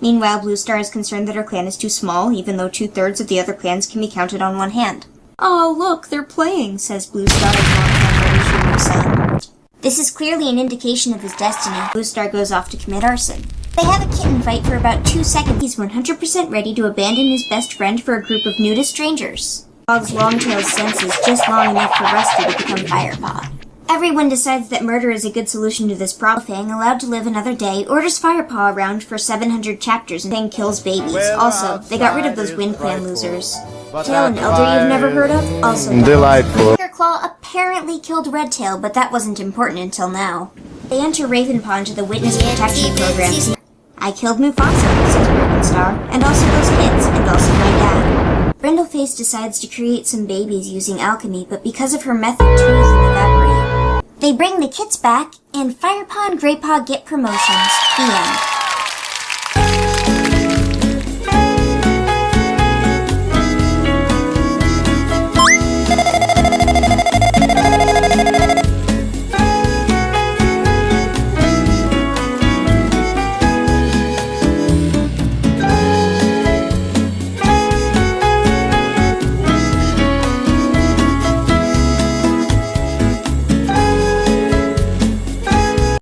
Meanwhile, Blue Star is concerned that her clan is too small, even though 2/3 of the other clans can be counted on one hand. "Oh, look, they're playing," says Blue Star as longtime brother Shooting Sun. This is clearly an indication of his destiny. Blue Star goes off to commit arson. They have a kitten fight for about 2 seconds. He's 100% ready to abandon his best friend for a group of nudist strangers. Dog's Longtail's sense is just long enough for Rusty to become Firepaw. Everyone decides that murder is a good solution to this problem. Fang, allowed to live another day, orders Firepaw around for 700 chapters and Fang kills babies. Also, they got rid of those Wind Clan losers. Tail and Elder you've never heard of? Also delightful. Claw apparently killed Redtail, but that wasn't important until now. They enter Ravenpaw into the Witness Protection Program. "I killed Mufasa," says Ravenstar, "and also those kids, and also my dad." Brindleface decides to create some babies using alchemy, but because of her method, truths evaporate. They bring the kits back, and Firepaw and Greypaw get promotions. The end.